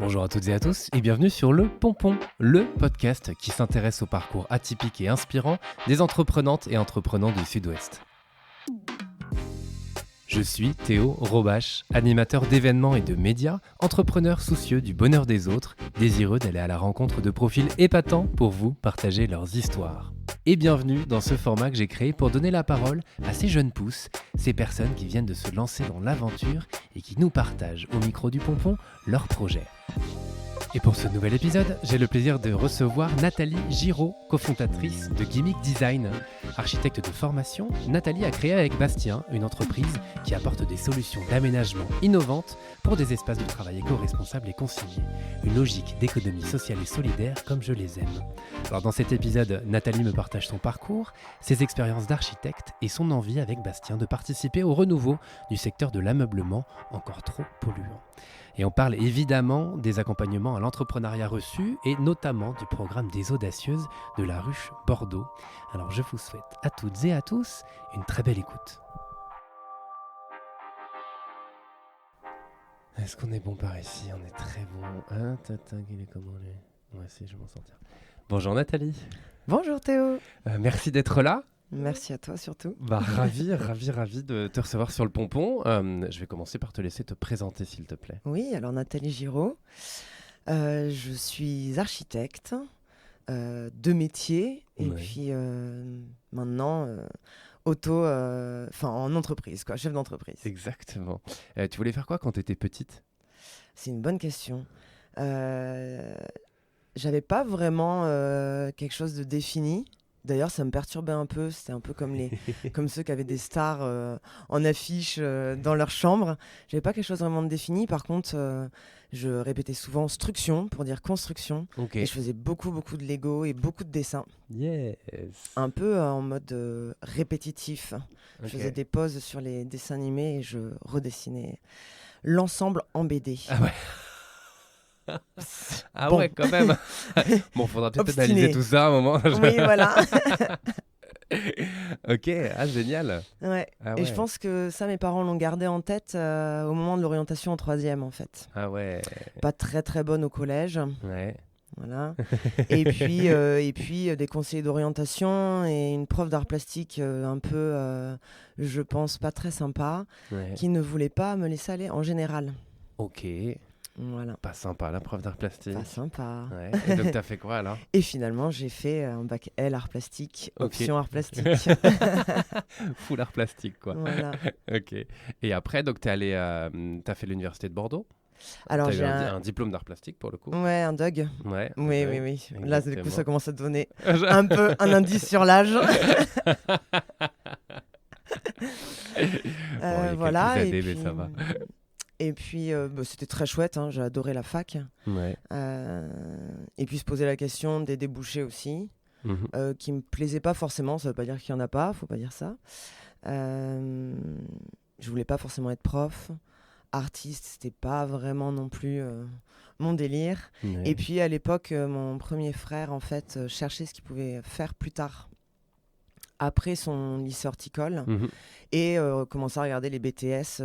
Bonjour à toutes et à tous et bienvenue sur Le Pompon, le podcast qui s'intéresse au parcours atypique et inspirant des entreprenantes et entreprenants du Sud-Ouest. Je suis Théo Robache, animateur d'événements et de médias, entrepreneur soucieux du bonheur des autres, désireux d'aller à la rencontre de profils épatants pour vous partager leurs histoires. Et bienvenue dans ce format que j'ai créé pour donner la parole à ces jeunes pousses, ces personnes qui viennent de se lancer dans l'aventure et qui nous partagent au micro du Pompon leurs projets. Et pour ce nouvel épisode, j'ai le plaisir de recevoir Nathalie Giraud, cofondatrice de Gimmick Design. Architecte de formation, Nathalie a créé avec Bastien une entreprise qui apporte des solutions d'aménagement innovantes pour des espaces de travail éco-responsables et conciliés. Une logique d'économie sociale et solidaire comme je les aime. Alors dans cet épisode, Nathalie me partage son parcours, ses expériences d'architecte et son envie avec Bastien de participer au renouveau du secteur de l'ameublement encore trop polluant. Et on parle évidemment des accompagnements à l'entrepreneuriat reçu et notamment du programme des Audacieuses de la Ruche Bordeaux. Alors je vous souhaite à toutes et à tous une très belle écoute. Est-ce qu'on est bon par ici? On est très bon. Il est comment lui? On va essayer, je vais m'en sortir. Bonjour Nathalie. Bonjour Théo. Merci d'être là. Merci à toi surtout. Ravi de te recevoir sur le Pompon. Je vais commencer par te laisser te présenter s'il te plaît. Oui, alors Nathalie Giraud. Je suis architecte de métier et puis maintenant en entreprise, quoi, chef d'entreprise. Exactement. Tu voulais faire quoi quand tu étais petite? C'est une bonne question. J'avais pas vraiment quelque chose de défini. D'ailleurs, ça me perturbait un peu. C'était un peu comme ceux qui avaient des stars en affiche dans leur chambre. J'avais pas quelque chose vraiment de défini. Par contre, je répétais souvent instruction pour dire construction. Okay. Et je faisais beaucoup de Lego et beaucoup de dessins. Yes. Un peu en mode répétitif. Okay. Je faisais des pauses sur les dessins animés et je redessinais l'ensemble en BD. Ah ouais. Ah bon. Ouais, quand même. Bon, faudra peut-être analyser tout ça à un moment. Oui, voilà. Ok, génial. Ouais. Ah ouais. Et je pense que ça, mes parents l'ont gardé en tête au moment de l'orientation en 3e, en fait. Ah ouais. Pas très bonne au collège. Ouais. Voilà. et puis des conseillers d'orientation et une prof d'art plastique un peu, je pense, pas très sympa, qui ne voulait pas me laisser aller en général. Ok. Voilà. Pas sympa, la prof d'art plastique. Pas sympa. Ouais. Et donc, t'as fait quoi alors? Et finalement, j'ai fait un bac L art plastique, option art plastique. Full art plastique, quoi. Voilà. Ok. Et après, donc, t'as fait l'université de Bordeaux? Alors, j'ai un diplôme d'art plastique pour le coup. Ouais, un DUG. Ouais. Oui. Exactement. Là, du coup, ça commence à te donner un peu un indice sur l'âge. Voilà. Et puis, ça va. Et puis, c'était très chouette, hein, j'ai adoré la fac. Ouais. Et puis, se poser la question des débouchés aussi, qui me plaisaient pas forcément. Ça veut pas dire qu'il y en a pas, faut pas dire ça. Je voulais pas forcément être prof. Artiste, c'était pas vraiment non plus mon délire. Ouais. Et puis, à l'époque, mon premier frère, en fait, cherchait ce qu'il pouvait faire plus tard. Après son lycée horticole et commencer à regarder les BTS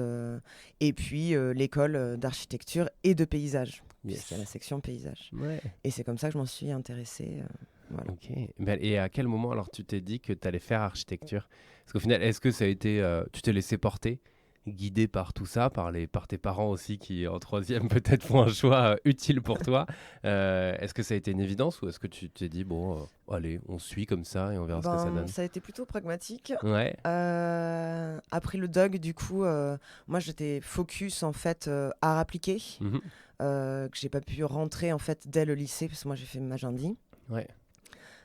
et puis l'école d'architecture et de paysage, puisqu'il y a la section paysage. Ouais. Et c'est comme ça que je m'en suis intéressée. Voilà. Ok. Et à quel moment alors tu t'es dit que tu allais faire architecture? Parce qu'au final, est-ce que ça a été, tu t'es laissé porter, guidé par tout ça, par tes parents aussi qui en 3e peut-être font un choix utile pour toi? Est-ce que ça a été une évidence ou est-ce que tu t'es dit bon allez on suit comme ça et on verra ce que ça donne? Ça a été plutôt pragmatique. Ouais. Après le DUG du coup moi j'étais focus en fait art appliqué que j'ai pas pu rentrer en fait dès le lycée parce que moi j'ai fait Magendie. Ouais.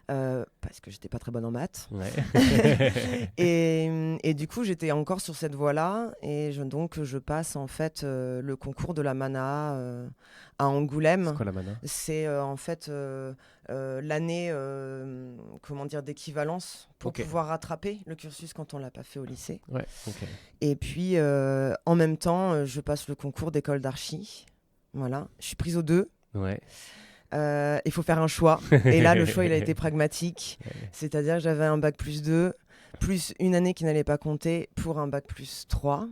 Parce que j'étais pas très bonne en maths. Ouais. et du coup, j'étais encore sur cette voie-là. Et donc, je passe en fait le concours de la MANA à Angoulême. C'est quoi la MANA? C'est en fait l'année d'équivalence pour pouvoir rattraper le cursus quand on l'a pas fait au lycée. Ouais, okay. Et puis, en même temps, je passe le concours d'école d'archi. Voilà. Je suis prise aux 2. Ouais. Il faut faire un choix. Et là, le choix, il a été pragmatique. C'est-à-dire que j'avais un bac+2. plus une année qui n'allait pas compter pour un bac+3,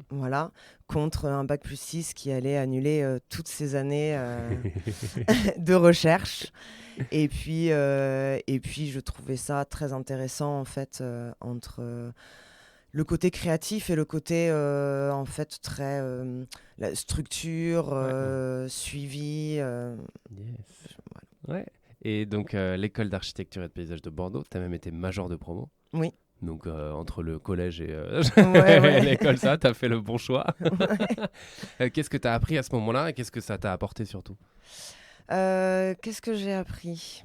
voilà, contre un bac+6 qui allait annuler toutes ces années de recherche. Et puis, je trouvais ça très intéressant, en fait, entre le côté créatif et le côté, en fait, très la structure, suivi. Yes. Voilà. Ouais. Et donc, l'école d'architecture et de paysage de Bordeaux, tu as même été major de promo. Oui. Donc, entre le collège et ouais. l'école, ça, tu as fait le bon choix. Qu'est-ce que tu as appris à ce moment-là et qu'est-ce que ça t'a apporté surtout ? Qu'est-ce que j'ai appris ?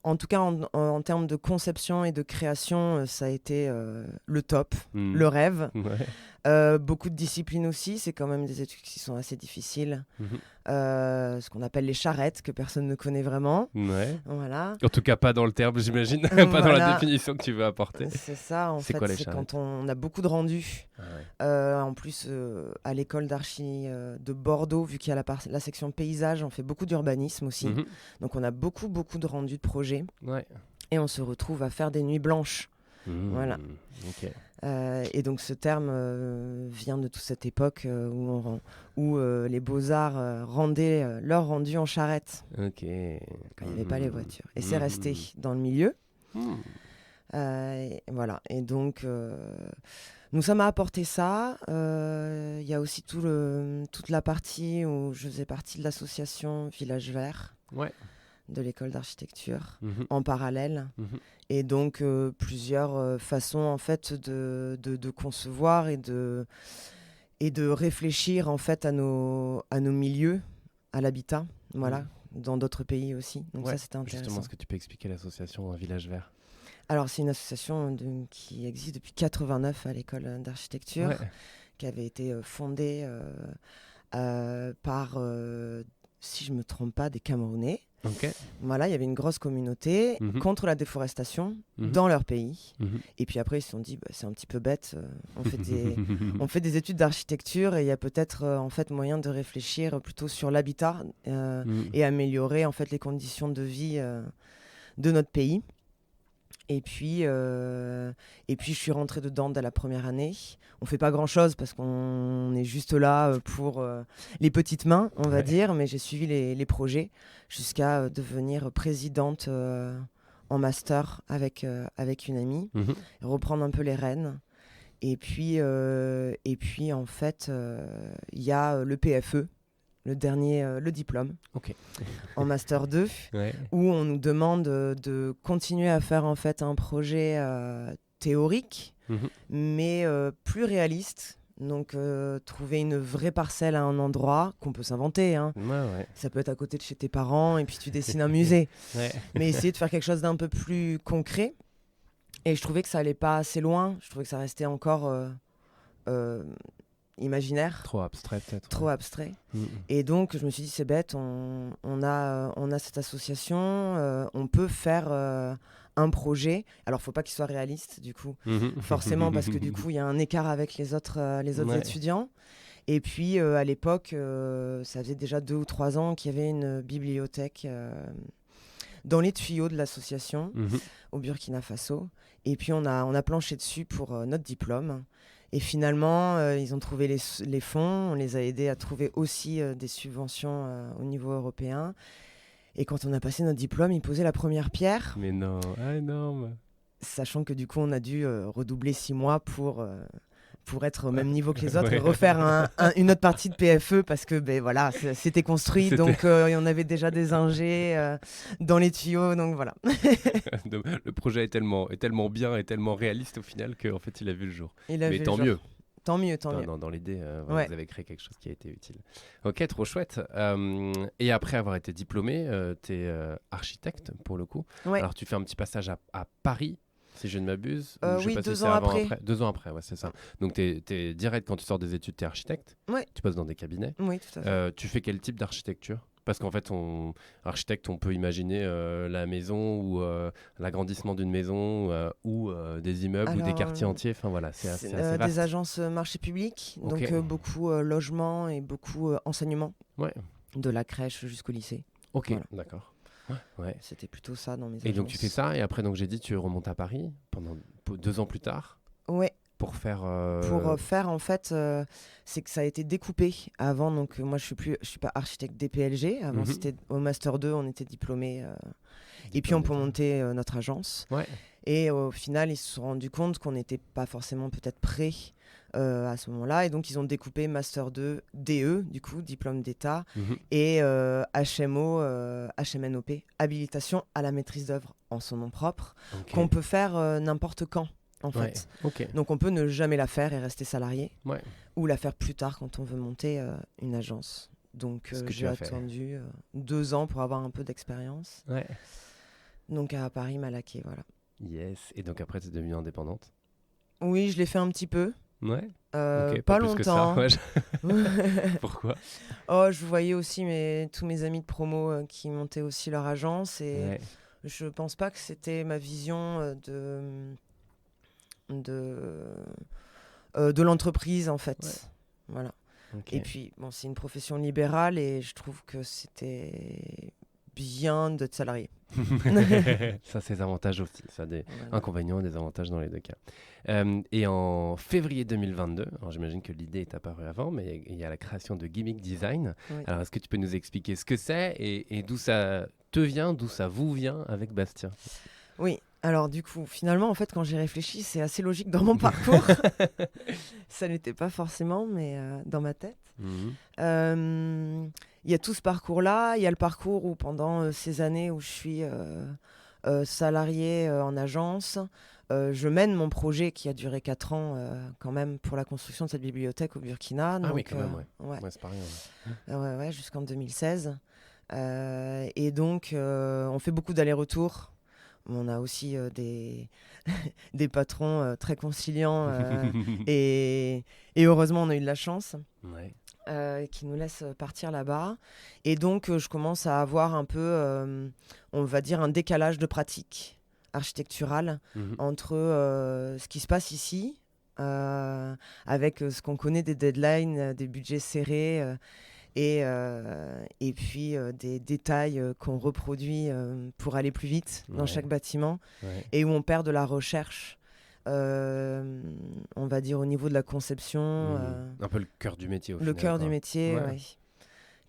En tout cas, en termes de conception et de création, ça a été le top, le rêve. Ouais. Beaucoup de disciplines aussi, c'est quand même des études qui sont assez difficiles. Ce qu'on appelle les charrettes, que personne ne connaît vraiment. Ouais. Voilà. En tout cas, pas dans le terme, j'imagine, pas dans la définition que tu veux apporter. C'est ça, en fait, c'est quand on a beaucoup de rendus. Ah ouais. En plus, à l'école d'archi de Bordeaux, vu qu'il y a la section paysage, on fait beaucoup d'urbanisme aussi. Donc on a beaucoup de rendus de projets. Ouais. Et on se retrouve à faire des nuits blanches. Voilà. Okay. Et donc ce terme vient de toute cette époque où les beaux-arts rendaient leur rendu en charrette, quand il n'y avait pas les voitures. Et c'est resté dans le milieu. Voilà. Et donc nous, ça m'a apporté ça. Il y a aussi toute la partie où je faisais partie de l'association Village Vert. Ouais. De l'école d'architecture en parallèle. Et donc plusieurs façons en fait de concevoir et de réfléchir en fait à nos milieux, à l'habitat, voilà, dans d'autres pays aussi. Donc ça, c'était intéressant. Justement, est-ce que tu peux expliquer l'association Village Vert ? Alors c'est une association qui existe depuis 89 à l'école d'architecture, qui avait été fondée par, si je me trompe pas, des Camerounais. Okay. Voilà, il y avait une grosse communauté contre la déforestation dans leur pays. Et puis après, ils se sont dit, c'est un petit peu bête. On fait des études d'architecture et il y a peut-être en fait moyen de réfléchir plutôt sur l'habitat et améliorer en fait les conditions de vie de notre pays. Et puis, je suis rentrée dedans dès la première année. On fait pas grand-chose parce qu'on est juste là pour les petites mains, on va dire. Mais j'ai suivi les projets jusqu'à devenir présidente en master avec une amie, reprendre un peu les rênes. Et puis en fait, il y a le PFE. Le diplôme, en Master 2, où on nous demande de continuer à faire en fait un projet théorique, mais plus réaliste. Donc, trouver une vraie parcelle à un endroit qu'on peut s'inventer. Hein. Ça peut être à côté de chez tes parents et puis tu dessines un musée. Mais essayer de faire quelque chose d'un peu plus concret. Et je trouvais que ça allait pas assez loin. Je trouvais que ça restait encore... imaginaire. Trop abstrait peut-être. Trop abstrait. Et donc je me suis dit c'est bête, on a cette association, on peut faire un projet. Alors faut pas qu'il soit réaliste du coup, forcément parce que du coup il y a un écart avec les autres étudiants. Et puis à l'époque, ça faisait déjà 2 ou 3 ans qu'il y avait une bibliothèque dans les tuyaux de l'association au Burkina Faso. Et puis on a planché dessus pour notre diplôme. Et finalement, ils ont trouvé les fonds, on les a aidés à trouver aussi des subventions au niveau européen. Et quand on a passé notre diplôme, ils posaient la première pierre. Mais non, énorme. Sachant que du coup, on a dû redoubler 6 mois pour être au même niveau que les autres et refaire une autre partie de PFE parce que voilà, c'était construit, donc on avait déjà des ingés dans les tuyaux, donc voilà. Le projet est tellement bien et tellement réaliste au final qu'en fait il a vu le jour. Mais tant mieux. Tant mieux. Dans l'idée, vous avez créé quelque chose qui a été utile. Ok, trop chouette. Et après avoir été diplômé, tu es architecte pour le coup. Alors tu fais un petit passage à Paris. Si je ne m'abuse. Oui, 2 ans après. 2 ans après, c'est ça. Donc, t'es direct quand tu sors des études, t'es architecte. Ouais. Tu passes dans des cabinets. Oui, tout à fait. Tu fais quel type d'architecture ? Parce qu'en fait, architecte, on peut imaginer la maison ou l'agrandissement d'une maison ou des immeubles ou des quartiers entiers. Enfin voilà, c'est assez vaste. Des agences marché public, donc beaucoup logement et beaucoup enseignement. De la crèche jusqu'au lycée. Ok, voilà. D'accord. Ouais. C'était plutôt ça dans mes agences. Et donc tu fais ça, et après donc j'ai dit tu remontes à Paris pendant 2 ans plus tard. Ouais. Pour faire en fait, c'est que ça a été découpé avant. Donc moi je suis pas architecte DPLG. Avant c'était au master 2, on était diplômé. Et puis on peut monter notre agence. Ouais. Et au final ils se sont rendus compte qu'on n'était pas forcément peut-être prêts à ce moment-là. Et donc ils ont découpé master 2 DE, du coup diplôme d'état, et HMO, HMNOP, habilitation à la maîtrise d'œuvre en son nom propre, qu'on peut faire n'importe quand. En fait. Donc on peut ne jamais la faire et rester salarié, ou la faire plus tard quand on veut monter une agence. Donc j'ai attendu 2 ans pour avoir un peu d'expérience. Donc à Paris, Malaquais, voilà. Yes. Et donc après tu es devenue indépendante? Oui, je l'ai fait un petit peu. Ouais. Pas longtemps. Que ça. Pourquoi? Je voyais aussi tous mes amis de promo qui montaient aussi leur agence, et je pense pas que c'était ma vision de l'entreprise en fait. Voilà. Et puis c'est une profession libérale et je trouve que c'était bien d'être salarié. Ça, c'est des avantages aussi. Ça a des inconvénients et des avantages dans les deux cas. Et en février 2022, alors j'imagine que l'idée est apparue avant, mais il y a la création de Gimmick Design. Alors est-ce que tu peux nous expliquer ce que c'est et d'où ça te vient, d'où ça vous vient avec Bastien? Oui. Alors du coup, finalement, en fait, quand j'ai réfléchi, c'est assez logique dans mon parcours. Ça n'était pas forcément, mais dans ma tête. Il y a tout ce parcours-là. Il y a le parcours où pendant ces années où je suis salariée en agence, je mène mon projet qui a duré 4 ans quand même pour la construction de cette bibliothèque au Burkina. Donc, oui, quand même, ouais. C'est pareil. Ouais, jusqu'en 2016. Et donc, on fait beaucoup d'allers-retours. On a aussi des patrons très conciliants et heureusement on a eu de la chance qui nous laissent partir là-bas. Et donc je commence à avoir un peu, on va dire, un décalage de pratique architecturale entre ce qui se passe ici, avec ce qu'on connaît des deadlines, des budgets serrés, et puis des détails qu'on reproduit pour aller plus vite dans chaque bâtiment, et où on perd de la recherche, on va dire au niveau de la conception. Un peu le cœur du métier au final. Le cœur du métier,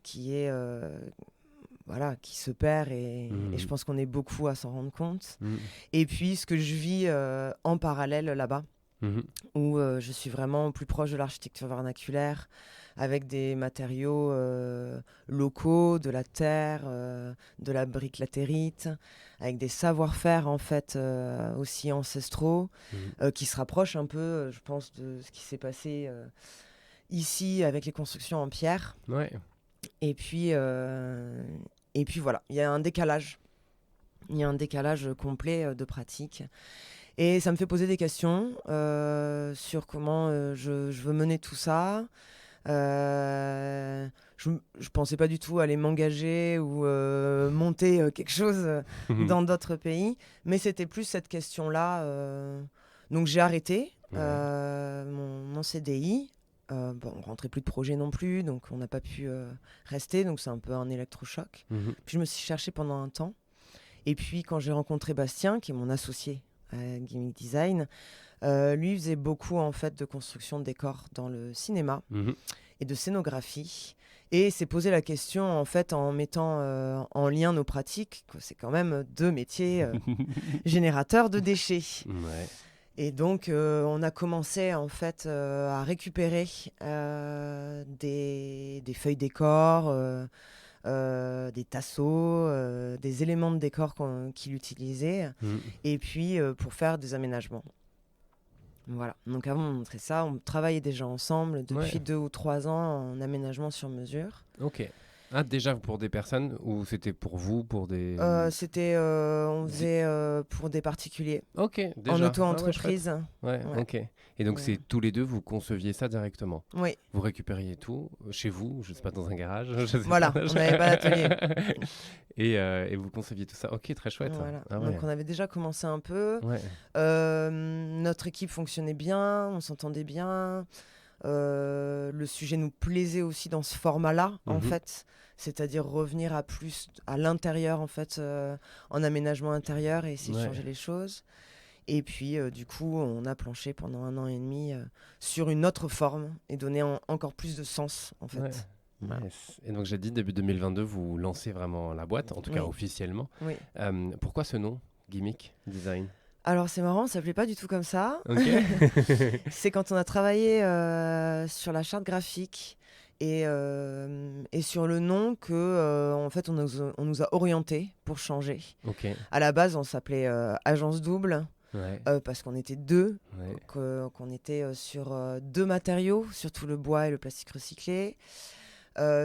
qui est... qui se perd, et je pense qu'on est beaucoup à s'en rendre compte. Et puis ce que je vis en parallèle là-bas, où je suis vraiment plus proche de l'architecture vernaculaire, avec des matériaux locaux, de la terre, de la brique latérite, avec des savoir-faire en fait aussi ancestraux, qui se rapprochent un peu, je pense, de ce qui s'est passé ici avec les constructions en pierre. Et puis voilà, il y a un décalage. Il y a un décalage complet de pratique. Et ça me fait poser des questions sur comment je veux mener tout ça. Je pensais pas du tout aller m'engager ou monter quelque chose dans d'autres pays, mais c'était plus cette question-là. Donc j'ai arrêté mon CDI. On rentrait plus de projet non plus, donc on n'a pas pu rester, donc c'est un peu un électrochoc. Puis je me suis cherchée pendant un temps. Et puis quand j'ai rencontré Bastien, qui est mon associé à Gimmick Design, lui faisait beaucoup en fait de construction de décors dans le cinéma et de scénographie, et s'est posé la question en fait en mettant en lien nos pratiques, que c'est quand même 2 métiers générateurs de déchets. Et donc on a commencé en fait à récupérer des feuilles décors, des tasseaux, des éléments de décor qu'il utilisait, et puis pour faire des aménagements. Voilà. Donc avant de montrer ça, on travaillait déjà ensemble depuis 2 ou 3 ans en aménagement sur mesure. Ok. Ah, déjà pour des personnes, ou c'était pour vous, pour des... on faisait pour des particuliers. Ok, déjà. En auto-entreprise. Ok. Et donc c'est tous les deux, vous conceviez ça directement? Oui. Vous récupériez tout chez vous, je sais pas, dans un garage? Voilà, on n'avait pas d'atelier. Et vous conceviez tout ça. Ok, très chouette. Voilà. Donc on avait déjà commencé un peu. Notre équipe fonctionnait bien, on s'entendait bien. Le sujet nous plaisait aussi dans ce format-là, en fait. C'est-à-dire revenir à plus à l'intérieur, en fait, en aménagement intérieur et essayer de changer les choses. Et puis, du coup, on a planché pendant 1 an et demi sur une autre forme et donné encore plus de sens, en fait. Ouais. Yes. Et donc j'ai dit début 2022, vous lancez vraiment la boîte, en tout cas officiellement. Oui. Pourquoi ce nom, Gimmick Design? Alors c'est marrant, ça s'appelait pas du tout comme ça. Okay. C'est quand on a travaillé sur la charte graphique et sur le nom que en fait on nous a orientés pour changer. Okay. À la base, on s'appelait Agence Double. Parce qu'on était deux, qu'on était sur 2 matériaux, surtout le bois et le plastique recyclé.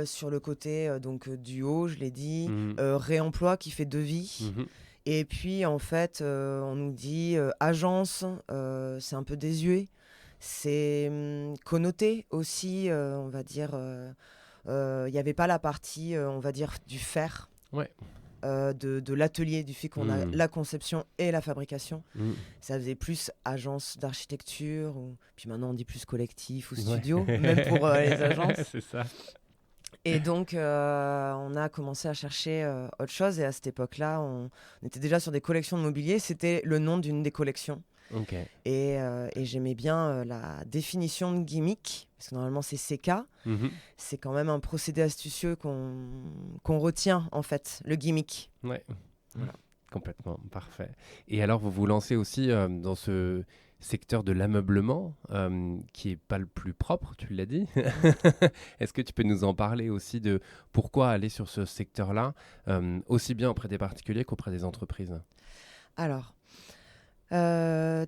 Sur le côté donc duo, je l'ai dit, réemploi qui fait 2 vies. Et puis en fait, on nous dit agence, c'est un peu désuet, c'est connoté aussi, on va dire. Il n'y avait pas la partie, on va dire, du faire. De l'atelier, du fait qu'on a la conception et la fabrication. Ça faisait plus agence d'architecture, puis maintenant on dit plus collectif ou studio, même pour les agences. C'est ça. Et donc, on a commencé à chercher autre chose. Et à cette époque-là, on était déjà sur des collections de mobilier. C'était le nom d'une des collections. Et j'aimais bien la définition de gimmick, parce que normalement, c'est CK. C'est quand même un procédé astucieux qu'on retient, en fait, le gimmick. Ouais, voilà. Complètement, parfait. Et alors, vous vous lancez aussi dans ce secteur de l'ameublement, qui n'est pas le plus propre, tu l'as dit. Est-ce que tu peux nous en parler aussi de pourquoi aller sur ce secteur-là, aussi bien auprès des particuliers qu'auprès des entreprises? Alors, dans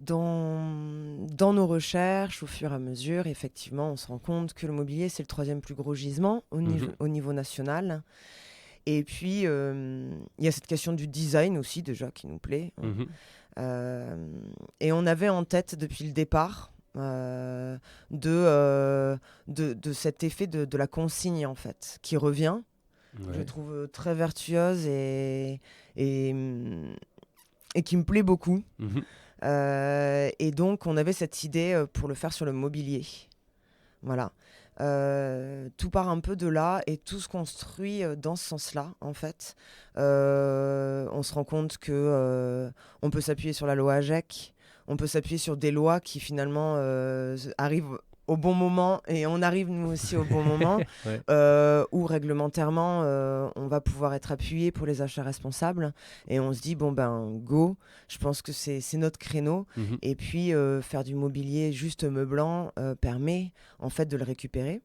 nos recherches, au fur et à mesure, effectivement, on se rend compte que le mobilier, c'est le 3e plus gros gisement au niveau national. Et puis, il y a cette question du design aussi, déjà, qui nous plaît. Et on avait en tête, depuis le départ, de cet effet de la consigne, en fait, qui revient. Je trouve très vertueuse et qui me plaît beaucoup. Et donc, on avait cette idée pour le faire sur le mobilier. Voilà. Tout part un peu de là et tout se construit dans ce sens-là, en fait. On se rend compte que on peut s'appuyer sur la loi AGEC, on peut s'appuyer sur des lois qui finalement arrivent au bon moment, et on arrive nous aussi au bon moment, où réglementairement on va pouvoir être appuyé pour les achats responsables, et on se dit bon ben go, je pense que c'est notre créneau. Et puis faire du mobilier juste meublant permet en fait de le récupérer.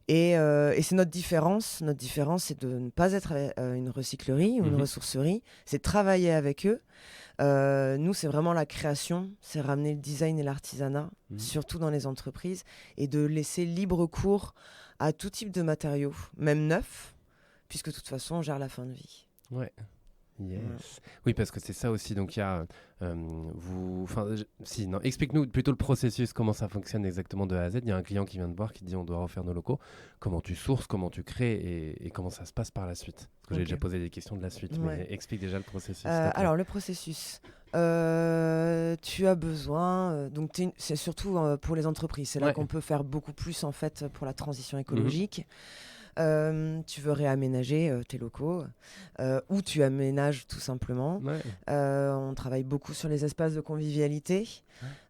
Et c'est notre différence. Notre différence, c'est de ne pas être une recyclerie ou une ressourcerie, c'est de travailler avec eux. Nous, c'est vraiment la création, c'est ramener le design et l'artisanat, surtout dans les entreprises, et de laisser libre cours à tout type de matériaux, même neufs, puisque de toute façon, on gère la fin de vie. Ouais. Yes. Oui, parce que c'est ça aussi. Donc, il y a explique-nous plutôt le processus, comment ça fonctionne exactement de A à Z. Il y a un client qui vient te voir qui dit on doit refaire nos locaux. Comment tu sources, comment tu crées et comment ça se passe par la suite? Parce que j'ai déjà posé des questions de la suite, mais explique déjà le processus. Alors, le processus. Tu as besoin, donc c'est surtout pour les entreprises. C'est là qu'on peut faire beaucoup plus en fait pour la transition écologique. Tu veux réaménager tes locaux ou tu aménages tout simplement. On travaille beaucoup sur les espaces de convivialité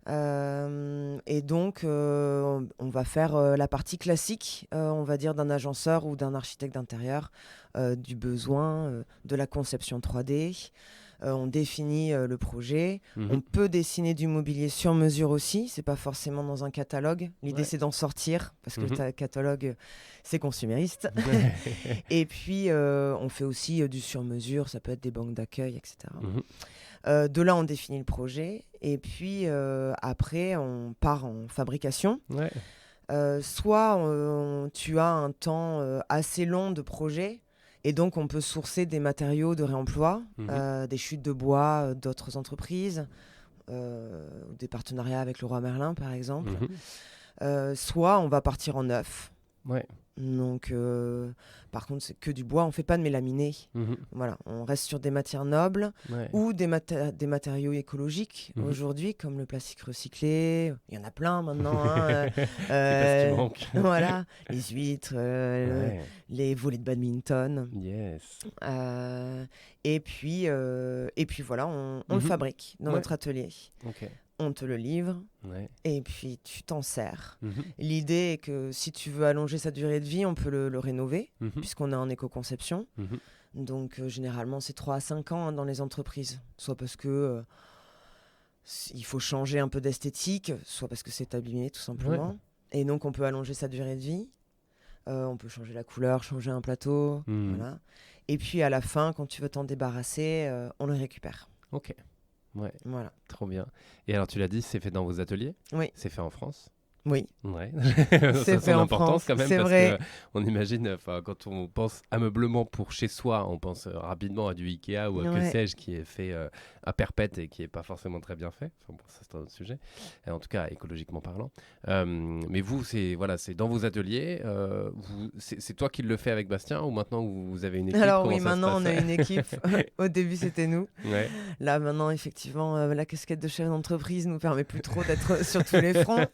et donc on va faire la partie classique, on va dire, d'un agenceur ou d'un architecte d'intérieur, du besoin, de la conception 3D. On définit le projet. On peut dessiner du mobilier sur mesure aussi. C'est pas forcément dans un catalogue. L'idée, c'est d'en sortir parce que le catalogue, c'est consumériste. Et puis, on fait aussi du sur mesure. Ça peut être des banques d'accueil, etc. De là, on définit le projet. Et puis, après, on part en fabrication. Soit tu as un temps assez long de projet. Et donc, on peut sourcer des matériaux de réemploi, des chutes de bois d'autres entreprises, des partenariats avec Leroy Merlin, par exemple. Soit on va partir en neuf. Ouais. Donc, par contre, c'est que du bois. On fait pas de mélaminer. Voilà, on reste sur des matières nobles ou des matériaux écologiques aujourd'hui, comme le plastique recyclé. Il y en a plein maintenant. Hein, c'est pas ce qui manque. Voilà, les huîtres, les volets de badminton. Yes. Et puis voilà, on le fabrique dans notre atelier. Ok. On te le livre et puis tu t'en sers. L'idée est que si tu veux allonger sa durée de vie, on peut le rénover puisqu'on est en éco-conception. Donc généralement c'est 3 à 5 ans dans les entreprises, soit parce que il faut changer un peu d'esthétique, soit parce que c'est abîmé tout simplement. Et donc on peut allonger sa durée de vie. On peut changer la couleur, changer un plateau. Voilà. Et puis à la fin, quand tu veux t'en débarrasser, on le récupère. Ok. Ouais, voilà. Trop bien. Et alors tu l'as dit, c'est fait dans vos ateliers ? Oui. C'est fait en France ? Oui. Ouais. C'est fait en France, quand même, c'est parce vrai. qu'on imagine, quand on pense ameublement pour chez soi, on pense rapidement à du Ikea ou à que sais-je qui est fait à perpète et qui n'est pas forcément très bien fait. Enfin, bon, ça c'est un autre sujet, en tout cas écologiquement parlant. Mais vous, c'est dans vos ateliers. C'est toi qui le fais avec Bastien ou maintenant vous avez une équipe ? Alors oui, maintenant on a une équipe. Au début c'était nous. Ouais. Là maintenant effectivement la casquette de chef d'entreprise nous permet plus trop d'être sur tous les fronts.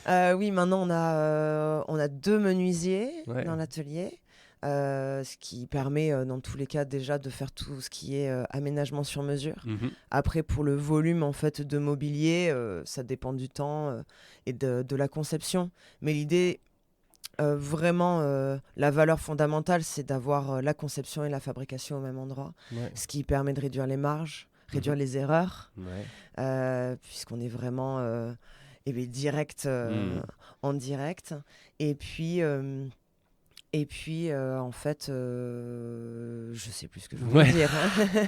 Oui, maintenant on a 2 menuisiers dans l'atelier, ce qui permet dans tous les cas déjà de faire tout ce qui est aménagement sur mesure. Après pour le volume en fait de mobilier, ça dépend du temps et de la conception. Mais l'idée vraiment la valeur fondamentale c'est d'avoir la conception et la fabrication au même endroit, ce qui permet de réduire les marges, réduire les erreurs, puisqu'on est vraiment direct en direct. Et puis en fait je sais plus ce que je voulais dire.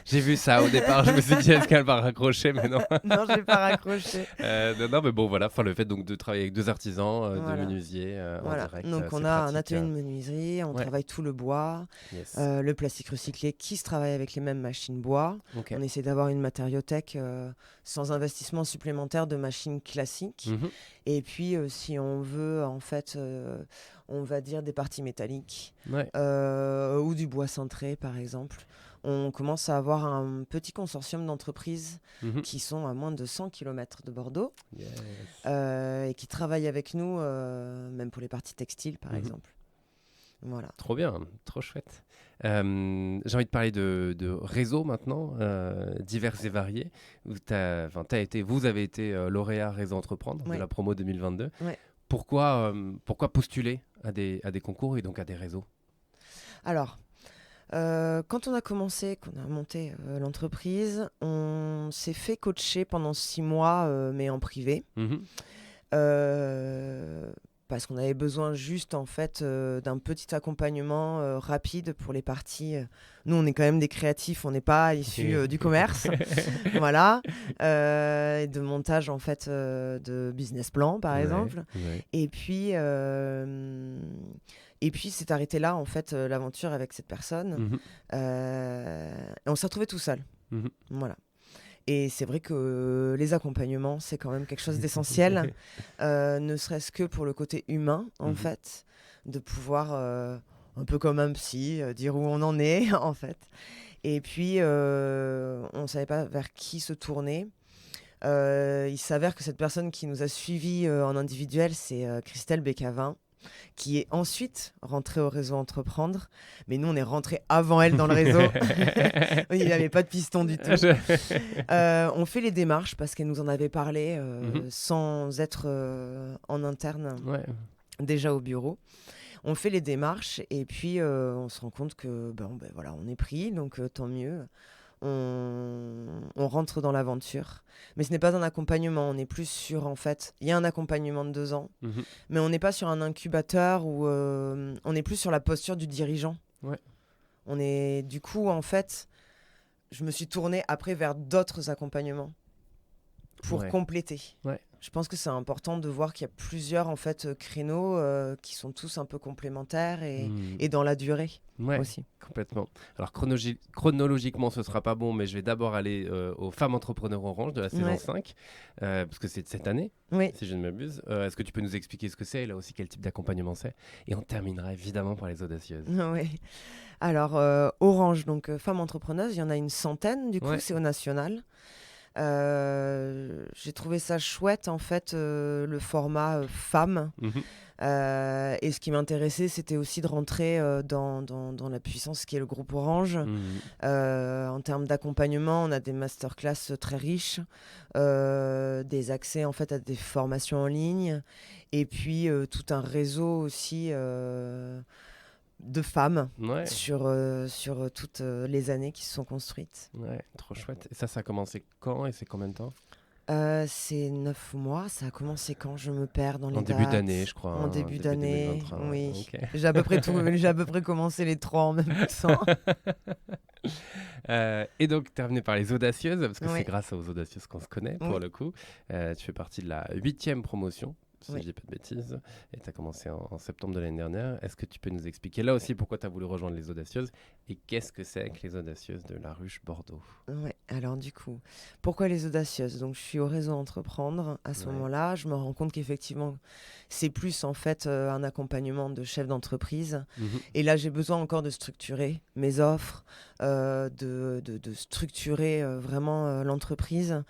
J'ai vu ça au départ, je me suis dit est-ce qu'elle va raccrocher, mais non. Non, je vais pas raccrocher. Non mais bon voilà, le fait donc de travailler avec 2 artisans, 2 menuisiers en direct. Donc on a un atelier de menuiserie, on travaille tout le bois, le plastique recyclé qui se travaille avec les mêmes machines bois. On essaie d'avoir une matériothèque sans investissement supplémentaire de machines classiques. Et puis si on veut en fait on va dire des parties métalliques ou du bois cintré par exemple. On commence à avoir un petit consortium d'entreprises qui sont à moins de 100 km de Bordeaux et qui travaillent avec nous, même pour les parties textiles par exemple. Voilà. Trop bien, trop chouette. J'ai envie de parler de réseaux maintenant, divers et variés. Vous avez été lauréat Réseau Entreprendre de la promo 2022. Pourquoi postuler à des concours et donc à des réseaux ? Alors, quand on a commencé, qu'on a monté l'entreprise, on s'est fait coacher pendant 6 mois, mais en privé. Parce qu'on avait besoin juste en fait d'un petit accompagnement rapide pour les parties. Nous, on est quand même des créatifs, on n'est pas issus du commerce, voilà, et de montage en fait de business plan par exemple. Et puis c'est arrêté là en fait l'aventure avec cette personne. Et on s'est retrouvé tout seul, voilà. Et c'est vrai que les accompagnements, c'est quand même quelque chose d'essentiel, ne serait-ce que pour le côté humain, en fait, de pouvoir, un peu comme un psy, dire où on en est, en fait. Et puis, on ne savait pas vers qui se tourner. Il s'avère que cette personne qui nous a suivis en individuel, c'est Christelle Bécavin, qui est ensuite rentrée au réseau Entreprendre. Mais nous, on est rentrés avant elle dans le réseau. Il n'y avait pas de piston du tout. On fait les démarches parce qu'elle nous en avait parlé sans être en interne, déjà au bureau. On fait les démarches et puis on se rend compte que voilà, on est pris, donc tant mieux. On rentre dans l'aventure. Mais ce n'est pas un accompagnement, on est plus sur, en fait, il y a un accompagnement de 2 ans, mais on n'est pas sur un incubateur où on est plus sur la posture du dirigeant. On est, du coup, en fait, je me suis tournée après vers d'autres accompagnements pour compléter. Ouais. Je pense que c'est important de voir qu'il y a plusieurs en fait, créneaux qui sont tous un peu complémentaires et dans la durée aussi. Complètement. Alors chronologiquement, ce ne sera pas bon, mais je vais d'abord aller aux femmes entrepreneurs orange de la saison 5, parce que c'est de cette année, si je ne m'abuse. Est-ce que tu peux nous expliquer ce que c'est et là aussi quel type d'accompagnement c'est? Et on terminera évidemment par les audacieuses. Oui. Alors Orange, donc femmes entrepreneuses, il y en a une centaine, du coup c'est au national. J'ai trouvé ça chouette en fait, le format femme. Et ce qui m'intéressait, c'était aussi de rentrer dans la puissance qui est le groupe Orange. En termes d'accompagnement, on a des masterclass très riches, des accès en fait à des formations en ligne, et puis tout un réseau aussi de femmes sur toutes les années qui se sont construites. Ouais, trop chouette. Et ça a commencé quand et c'est combien de temps? C'est 9 mois. Ça a commencé quand? Je me perds dans les dates. En début d'année, je crois. En début d'année, 2023, oui. Okay. J'ai à peu près commencé les 3 en même temps. Et donc, terminé par les audacieuses, parce que c'est grâce aux audacieuses qu'on se connaît, pour le coup. Tu fais partie de la 8e promotion, si je dis pas de bêtises, et tu as commencé en septembre de l'année dernière. Est-ce que tu peux nous expliquer là aussi pourquoi tu as voulu rejoindre les audacieuses et qu'est-ce que c'est que les audacieuses de La Ruche Bordeaux? Alors du coup, pourquoi les audacieuses? Donc je suis au réseau Entreprendre à ce moment-là, je me rends compte qu'effectivement c'est plus en fait un accompagnement de chef d'entreprise, et là j'ai besoin encore de structurer mes offres, de structurer vraiment l'entreprise.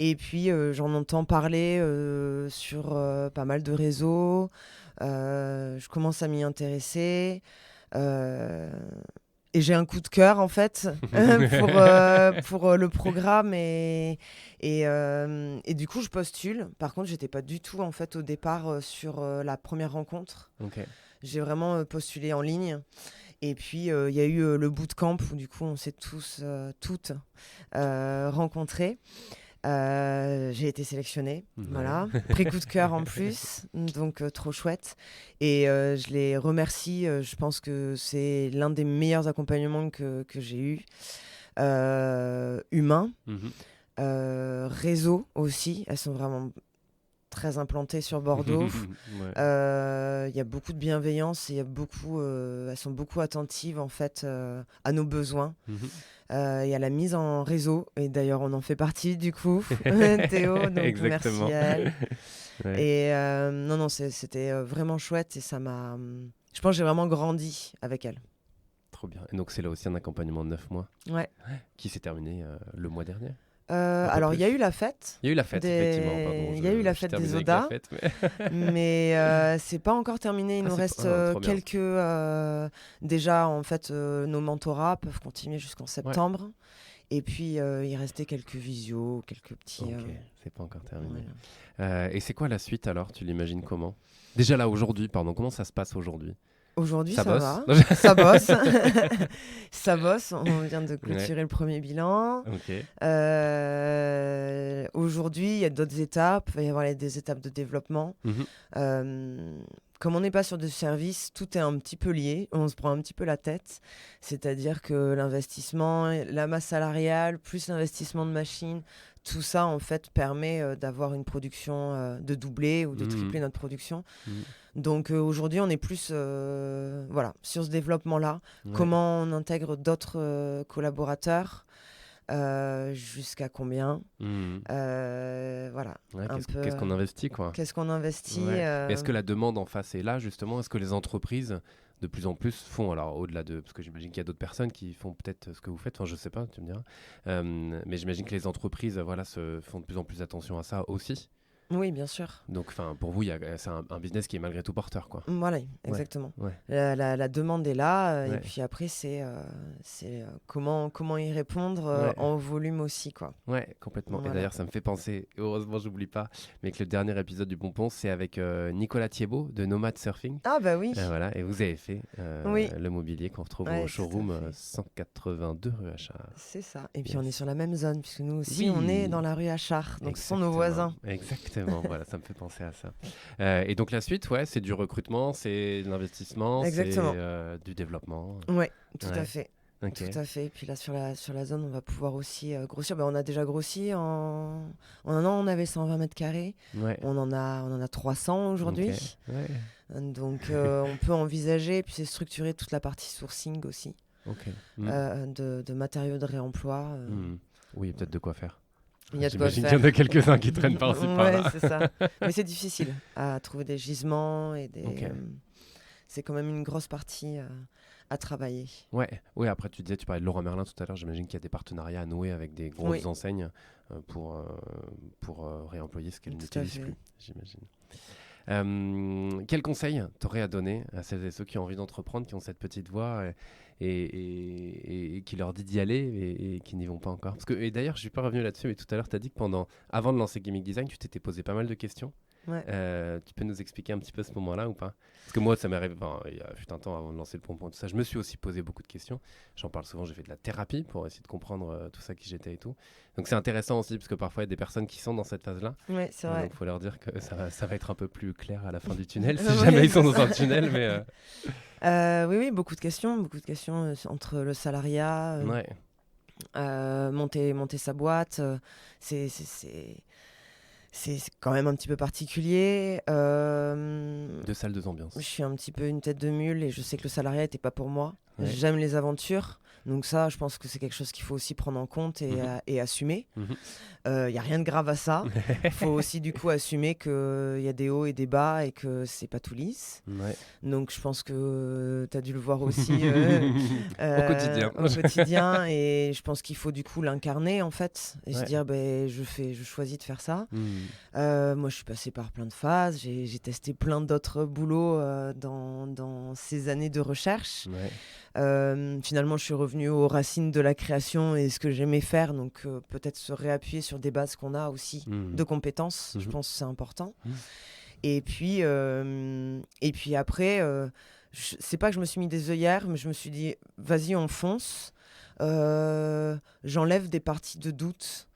Et puis, j'en entends parler sur pas mal de réseaux. Je commence à m'y intéresser. Et j'ai un coup de cœur, en fait, pour le programme. Et du coup, je postule. Par contre, je n'étais pas du tout, en fait, au départ, sur la première rencontre. J'ai vraiment postulé en ligne. Et puis, il y a eu le bootcamp où, du coup, on s'est toutes rencontrés. J'ai été sélectionnée, voilà, prix coup de cœur en plus, donc trop chouette. Et je les remercie, je pense que c'est l'un des meilleurs accompagnements que j'ai eu. Humain, réseau aussi, elles sont vraiment très implantées sur Bordeaux. Il y a beaucoup de bienveillance et elles sont beaucoup attentives en fait à nos besoins. Il y a la mise en réseau, et d'ailleurs on en fait partie du coup, Théo, donc merci à elle. Et non, c'était vraiment chouette, et ça m'a... Je pense que j'ai vraiment grandi avec elle. Trop bien. Et donc c'est là aussi un accompagnement de 9 mois qui s'est terminé le mois dernier. Alors il y a eu la fête. Il y a eu la fête, effectivement. Pardon, il y a eu la fête des Odas, mais c'est pas encore terminé. Il nous reste quelques... déjà, en fait, nos mentorats peuvent continuer jusqu'en septembre. Et puis, il restait quelques visios, quelques petits... c'est pas encore terminé. Voilà. Et c'est quoi la suite, alors? Tu l'imagines comment? Déjà là, aujourd'hui, comment ça se passe aujourd'hui? Aujourd'hui, ça va. Ça bosse. Ça bosse. On vient de clôturer le premier bilan. Aujourd'hui, il y a d'autres étapes. Il va y avoir des étapes de développement. Comme on n'est pas sur des services, tout est un petit peu lié. On se prend un petit peu la tête. C'est-à-dire que l'investissement, la masse salariale, plus l'investissement de machines, tout ça, en fait, permet d'avoir une production, de doubler ou de tripler notre production. Donc aujourd'hui, on est plus sur ce développement-là. Comment on intègre d'autres collaborateurs, jusqu'à combien, voilà. Qu'est-ce qu'on investit, quoi. Qu'est-ce qu'on investit Est-ce que la demande en face est là, justement? Est-ce que les entreprises de plus en plus font, alors au-delà de, parce que j'imagine qu'il y a d'autres personnes qui font peut-être ce que vous faites, enfin je sais pas, tu me diras, mais j'imagine que les entreprises se font de plus en plus attention à ça aussi. Oui, bien sûr. Donc pour vous, c'est un business qui est malgré tout porteur, quoi. Voilà, exactement. La demande est là, et puis après c'est comment y répondre en volume aussi, quoi. Ouais, complètement. Et d'ailleurs, ça me fait penser, heureusement j'oublie pas, mais que le dernier épisode du Bonbon, c'est avec Nicolas Thiebaud de Nomad Surfing. Ah bah oui. Voilà, et vous avez fait le mobilier qu'on retrouve au showroom 182 rue Achard. C'est ça. Et puis on est sur la même zone, puisque nous aussi on est dans la rue Achard, donc ce sont nos voisins. Exactement. Voilà, ça me fait penser à ça. Et donc la suite, c'est du recrutement, c'est de l'investissement, c'est du développement. Ouais, tout à fait. Okay. Tout à fait. Et puis là, sur la zone, on va pouvoir aussi grossir. On a déjà grossi. En un an, on avait 120 mètres carrés. Ouais. On en a 300 aujourd'hui. Okay. Ouais. Donc, on peut envisager, et puis c'est structurer toute la partie sourcing aussi, Okay. de matériaux de réemploi. Oui, il y a peut-être de quoi faire. Il y a de quoi J'imagine faire. qu'il y en a quelques-uns qui traînent par-ci par-là. Ouais, c'est ça. Mais c'est difficile à trouver des gisements et Okay. c'est quand même une grosse partie à travailler. Ouais, oui, après tu parlais de Leroy Merlin tout à l'heure, j'imagine qu'il y a des partenariats à nouer avec des grosses enseignes pour réemployer ce qu'elles n'utilisent plus, j'imagine. Quel conseil t'aurais à donner à celles et ceux qui ont envie d'entreprendre, qui ont cette petite voix et qui leur dit d'y aller et qui n'y vont pas encore? Et d'ailleurs, je suis pas revenu là-dessus, mais tout à l'heure, tu as dit que avant de lancer Gimmick Design, tu t'étais posé pas mal de questions. Ouais. Tu peux nous expliquer un petit peu ce moment-là ou pas? Parce que moi, ça m'est arrivé, il y a un temps avant de lancer le pompon et tout ça, je me suis aussi posé beaucoup de questions. J'en parle souvent, j'ai fait de la thérapie pour essayer de comprendre tout ça, qui j'étais et tout. Donc c'est intéressant aussi, parce que parfois il y a des personnes qui sont dans cette phase-là. Ouais, c'est vrai. Donc il faut leur dire que ça va être un peu plus clair à la fin du tunnel, si jamais ils sont dans un tunnel. Mais oui, beaucoup de questions entre le salariat, monter sa boîte, c'est quand même un petit peu particulier. 2 salles, 2 ambiances. Je suis un petit peu une tête de mule et je sais que le salariat n'était pas pour moi. Ouais. J'aime les aventures. Donc ça, je pense que c'est quelque chose qu'il faut aussi prendre en compte et assumer. Il n'y a rien de grave à ça. Il faut aussi du coup assumer qu'il y a des hauts et des bas et que c'est pas tout lisse. Ouais. Donc je pense que tu as dû le voir aussi au quotidien. Au quotidien. Et je pense qu'il faut du coup l'incarner en fait. Et se dire, je choisis de faire ça. Moi, je suis passée par plein de phases. J'ai testé plein d'autres boulots dans ces années de recherche. Finalement, je suis revenue aux racines de la création et ce que j'aimais faire. Donc peut-être se réappuyer sur des bases qu'on a aussi de compétences. Je pense que c'est important. Et puis après, c'est pas que je me suis mis des œillères, mais je me suis dit, vas-y, on fonce. J'enlève des parties de doute.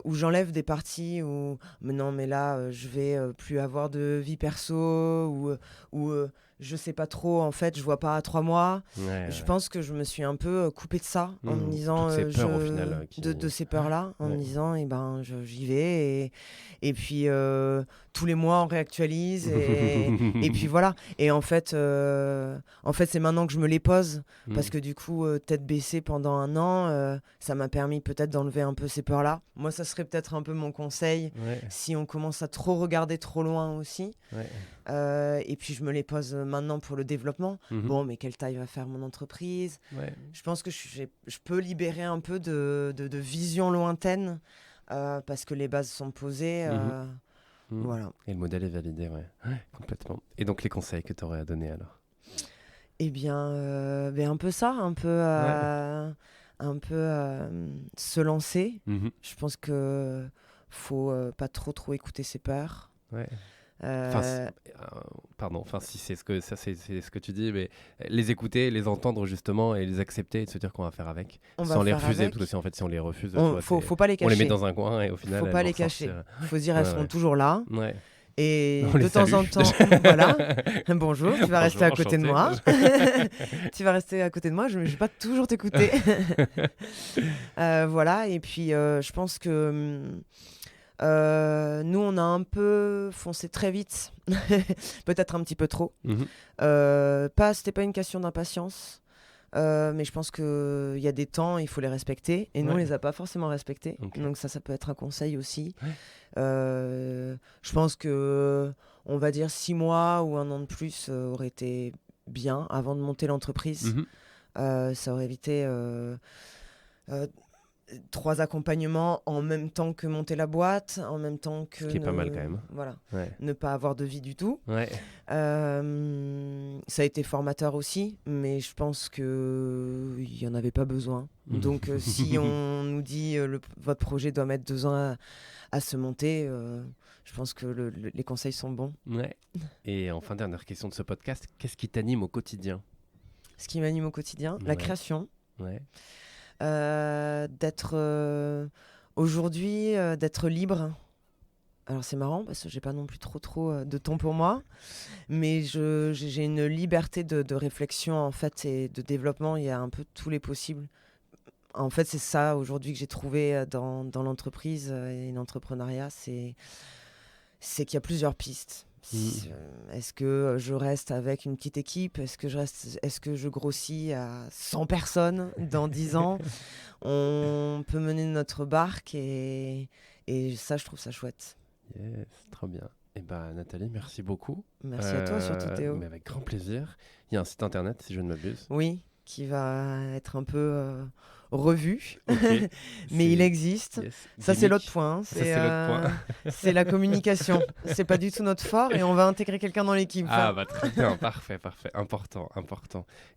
Où j'enlève des parties où mais non, mais là je vais plus avoir de vie perso ou je sais pas trop, en fait je vois pas à 3 mois. Je pense que je me suis un peu coupée de ça en me disant toutes ces peurs, au final, de ces peurs là en me disant j'y vais et puis tous les mois on réactualise et puis voilà. Et en fait c'est maintenant que je me les pose parce que du coup tête baissée pendant un an, ça m'a permis peut-être d'enlever un peu ces peurs là. Moi ça serait peut-être un peu mon conseil si on commence à trop regarder trop loin aussi. Et puis je me les pose maintenant pour le développement. Bon, mais quelle taille va faire mon entreprise? Je pense que je peux libérer un peu de vision lointaine parce que les bases sont posées. Voilà. Et le modèle est validé, complètement. Et donc les conseils que tu aurais à donner alors? Eh bien, un peu ça, un peu se lancer. Je pense que faut pas trop écouter ses peurs. Si c'est ce que tu dis, mais les écouter, les entendre justement et les accepter et de se dire qu'on va faire avec, sans les refuser, parce que si en fait si on les refuse, faut pas les cacher. On les met dans un coin et au final, faut pas les cacher. Faut se dire elles seront toujours là. Et on de temps salue. En temps, voilà. Bonjour, tu vas rester à côté de moi. Tu vas rester à côté de moi, je vais pas toujours t'écouter. Voilà, et puis je pense que nous, on a un peu foncé très vite, peut-être un petit peu trop. C'était pas une question d'impatience, mais je pense qu'il y a des temps, il faut les respecter, et nous, on les a pas forcément respectés. Donc ça peut être un conseil aussi. Je pense que, on va dire 6 mois ou 1 an de plus aurait été bien avant de monter l'entreprise. Ça aurait évité 3 accompagnements en même temps que monter la boîte, en même temps que... Ce qui est pas mal quand même. Voilà, ne pas avoir de vie du tout. Ça a été formateur aussi, mais je pense qu'il n'y en avait pas besoin. Donc si on nous dit votre projet doit mettre 2 ans à se monter, je pense que les conseils sont bons. Et enfin, dernière question de ce podcast, qu'est-ce qui t'anime au quotidien? Ce qui m'anime au quotidien, la création. D'être aujourd'hui, d'être libre Alors c'est marrant parce que j'ai pas non plus trop de temps pour moi, mais j'ai une liberté de réflexion en fait et de développement. Il y a un peu tous les possibles. En fait, c'est ça aujourd'hui que j'ai trouvé dans l'entreprise et l'entrepreneuriat, c'est qu'il y a plusieurs pistes. Est-ce que je reste avec une petite équipe? Est-ce que je grossis à 100 personnes dans 10 ans? On peut mener notre barque et ça, je trouve ça chouette. Yes, trop bien. Et Nathalie, merci beaucoup. Merci à toi surtout Théo. Mais avec grand plaisir. Il y a un site internet, si je ne m'abuse. Oui, qui va être un peu revu, Okay. mais il existe. Yes. Ça, c'est l'autre point. C'est la communication. C'est pas du tout notre fort et on va intégrer quelqu'un dans l'équipe. Très bien, parfait. Important.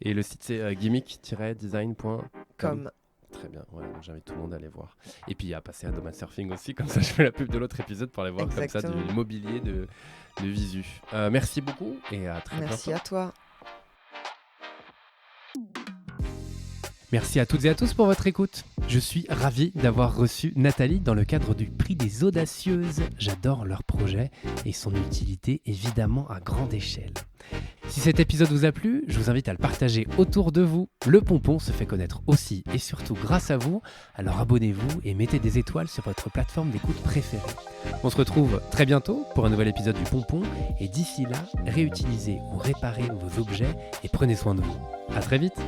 Et le site, c'est gimmick-design.com. Très bien, voilà, donc j'invite tout le monde à aller voir. Et puis à passer à Nomad Surfing aussi, comme ça je fais la pub de l'autre épisode pour aller voir Exactement. Comme ça du mobilier de visu. Merci beaucoup et à très bientôt. Merci à toi. Merci à toutes et à tous pour votre écoute. Je suis ravi d'avoir reçu Nathalie dans le cadre du prix des audacieuses. J'adore leur projet et son utilité évidemment à grande échelle. Si cet épisode vous a plu, je vous invite à le partager autour de vous. Le Pompon se fait connaître aussi et surtout grâce à vous. Alors abonnez-vous et mettez des étoiles sur votre plateforme d'écoute préférée. On se retrouve très bientôt pour un nouvel épisode du Pompon. Et d'ici là, réutilisez ou réparez vos objets et prenez soin de vous. À très vite.